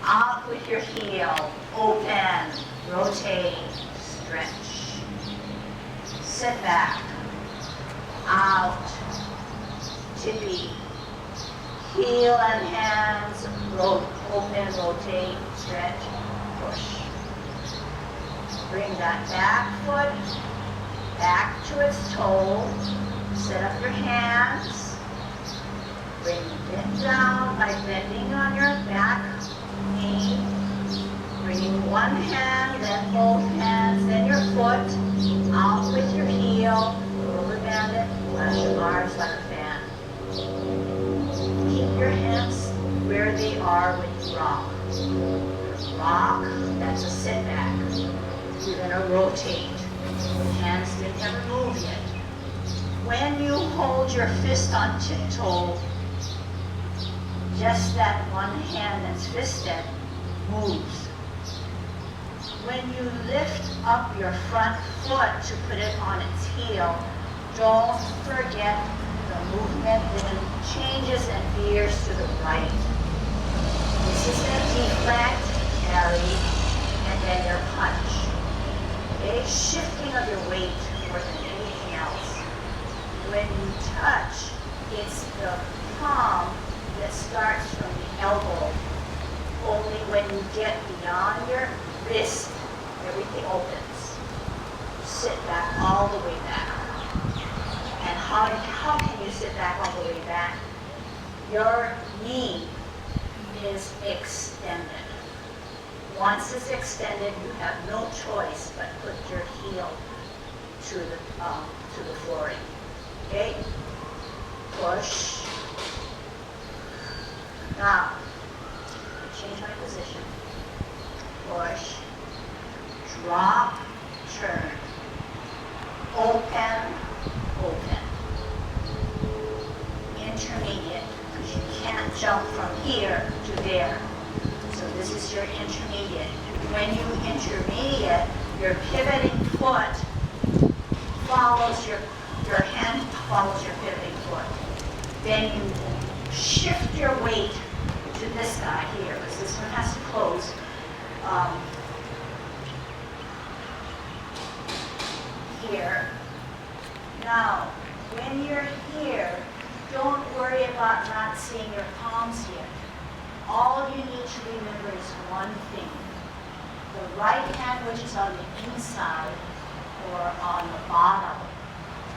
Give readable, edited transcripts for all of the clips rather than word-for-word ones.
Out with your heel, open, rotate, stretch. Sit back, out, tippy. Heel and hands, open, rotate, stretch, push. Bring that back foot back to its toe. Set up your hands. Bring it down by bending on your back knee. Bringing one hand, then both hands, then your foot. Out with your heel. Rubber band it. Flash your arms like a fan. Keep your hands where they are when you rock. Rock, that's a sit back. You're going to rotate. Hands didn't ever move yet. When you hold your fist on tiptoe, just that one hand that's fisted moves. When you lift up your front foot to put it on its heel, don't forget the movement then changes and veers to the right. This is the deflect, carry, and then your punch. Okay, shifting of your weight more than anything else. When you touch, it's the palm that starts from the elbow. Only when you get beyond your wrist, everything opens. Sit back all the way back. And how can you sit back all the way back? Your knee is extended. Once it's extended, you have no choice but put your heel to the flooring. Okay? Push. Now, change my position. Push. Drop. Turn. Open. Open. Intermediate, because you can't jump from here to there. So this is your intermediate. When you intermediate, your pivoting foot follows your hand follows your pivoting foot. Then you shift your weight to this guy here, because this one has to close. Here. Now, when you're here, don't worry about not seeing your palms yet. All you need to remember is one thing. The right hand, which is on the inside or on the bottom,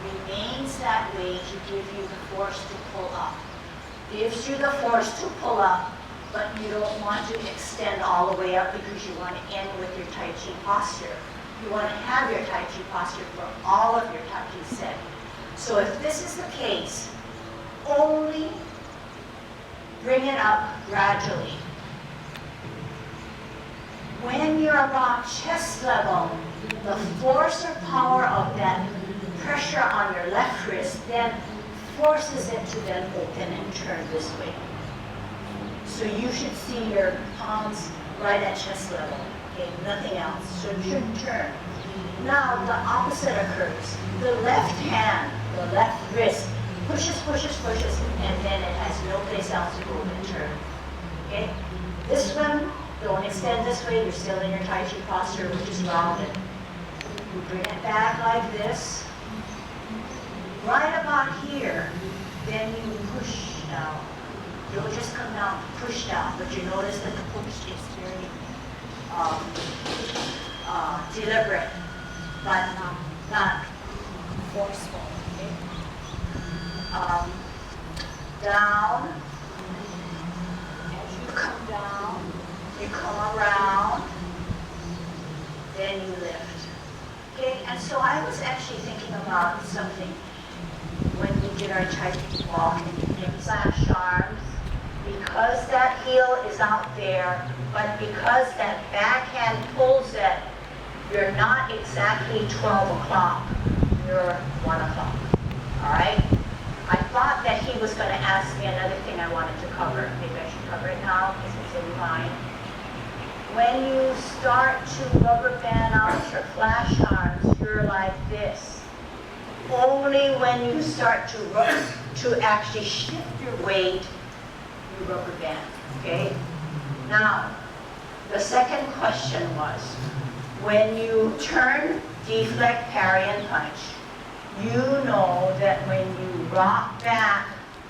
remains that way to give you the force to pull up. Gives you the force to pull up, but you don't want to extend all the way up because you want to end with your Tai Chi posture. You want to have your Tai Chi posture for all of your Tai Chi set. So if this is the case, only bring it up gradually. When you're about chest level, the force or power of that pressure on your left wrist then forces it to then open and turn this way. So you should see your palms right at chest level. Okay, nothing else. So you should turn. Now the opposite occurs. The left hand, the left wrist, pushes, and then it has no place else to go and turn. Okay? This one, don't extend this way, you're still in your Tai Chi posture, which is rounded. You bring it back like this. Right about here, then you push down. You'll just come down, push down, but you notice that the push is very deliberate, but not forceful. Okay? Down. As you come down, you come around, then you lift. Okay, and so I was actually thinking about something when we did our Tai Chi walk in flash arms, because that heel is out there, but because that backhand pulls it, you're not exactly 12 o'clock, you're 1 o'clock. All right? I thought that he was going to ask me another thing I wanted to cover. Maybe I should cover it now because it's in mind. When you start to rubber band out your flash arms, you're like this. Only when you start to actually shift your weight, you rubber band. Okay? Now, The second question was, when you turn, deflect, parry, and punch, you know that when you rock back,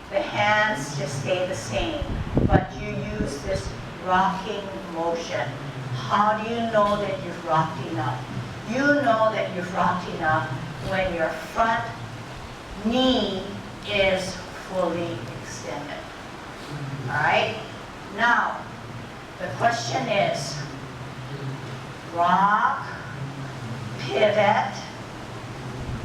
the hands just stay the same, but you use this rocking motion. How do you know that you've rocked enough? You know that you've rocked enough when your front knee is fully extended. All right? Now, the question is, rock, pivot.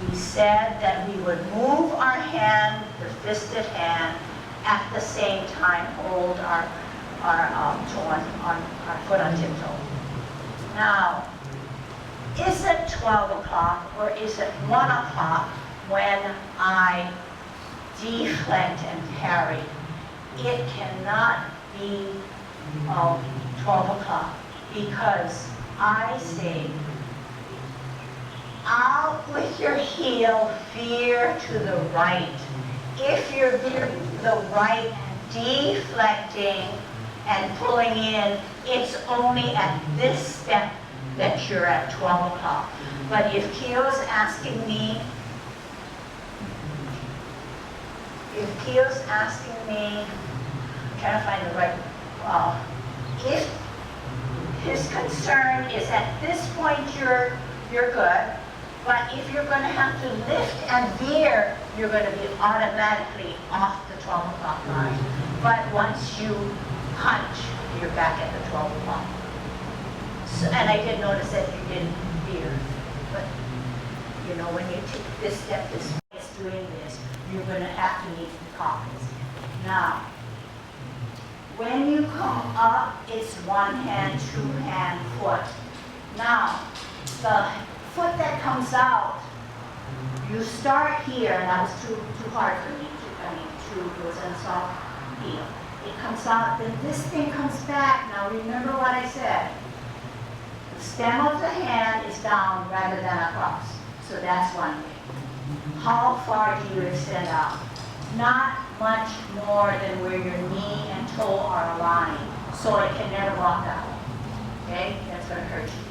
We said that we would move our hand, the fisted hand, at the same time hold our foot on tiptoe. Now, is it 12 o'clock or is it 1 o'clock when I deflect and parry? It cannot be 12 o'clock because I say, out with your heel, veer to the right. If you're veering to the right, deflecting and pulling in, it's only at this step that you're at 12 o'clock. But if Kyo's asking me, I'm trying to find the right, if his concern is at this point you're good, but if you're going to have to lift and veer, you're going to be automatically off the 12 o'clock line. But once you punch, you're back at the 12 o'clock. So, and I did notice that you didn't veer, but you know, when you take this step, this is doing this, you're going to have to meet the pockets. Now, when you come up, it's one hand, two hand, foot. Now, the foot that comes out, you start here, and that was too hard for me it was on a soft heel. It comes out, then this thing comes back. Now remember what I said. The stem of the hand is down rather than across. So that's one thing. How far do you extend out? Not much more than where your knee and toe are aligned, so it can never walk out. Okay? That's going to hurt you.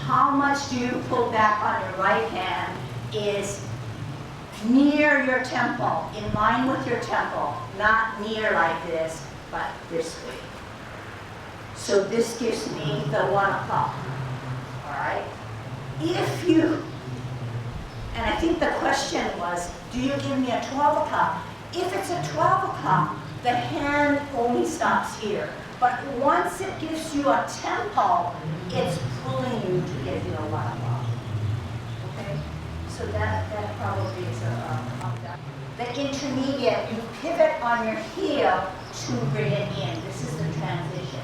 How much do you pull back on your right hand is near your temple, in line with your temple, not near like this, but this way. So this gives me the 1 o'clock. All right? If you, and I think the question was, do you give me a 12 o'clock? If it's a 12 o'clock, the hand only stops here. But once it gives you a tempo, it's pulling you to give you a 1 o'clock. Okay? So that probably is the intermediate, you pivot on your heel to bring it in. This is the transition.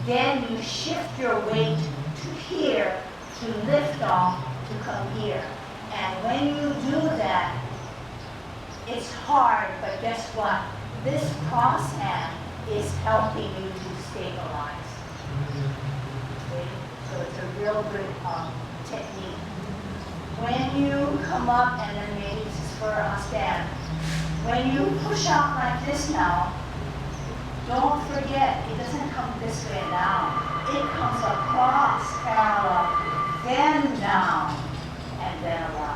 Then you shift your weight to here to lift off to come here. And when you do that, it's hard, but guess what? This cross hand is helping you to stabilize. Okay? So it's a real good technique. When you come up, and then maybe this is for a stand, when you push out like this now, don't forget, it doesn't come this way down. It comes across, parallel, then down, and then around.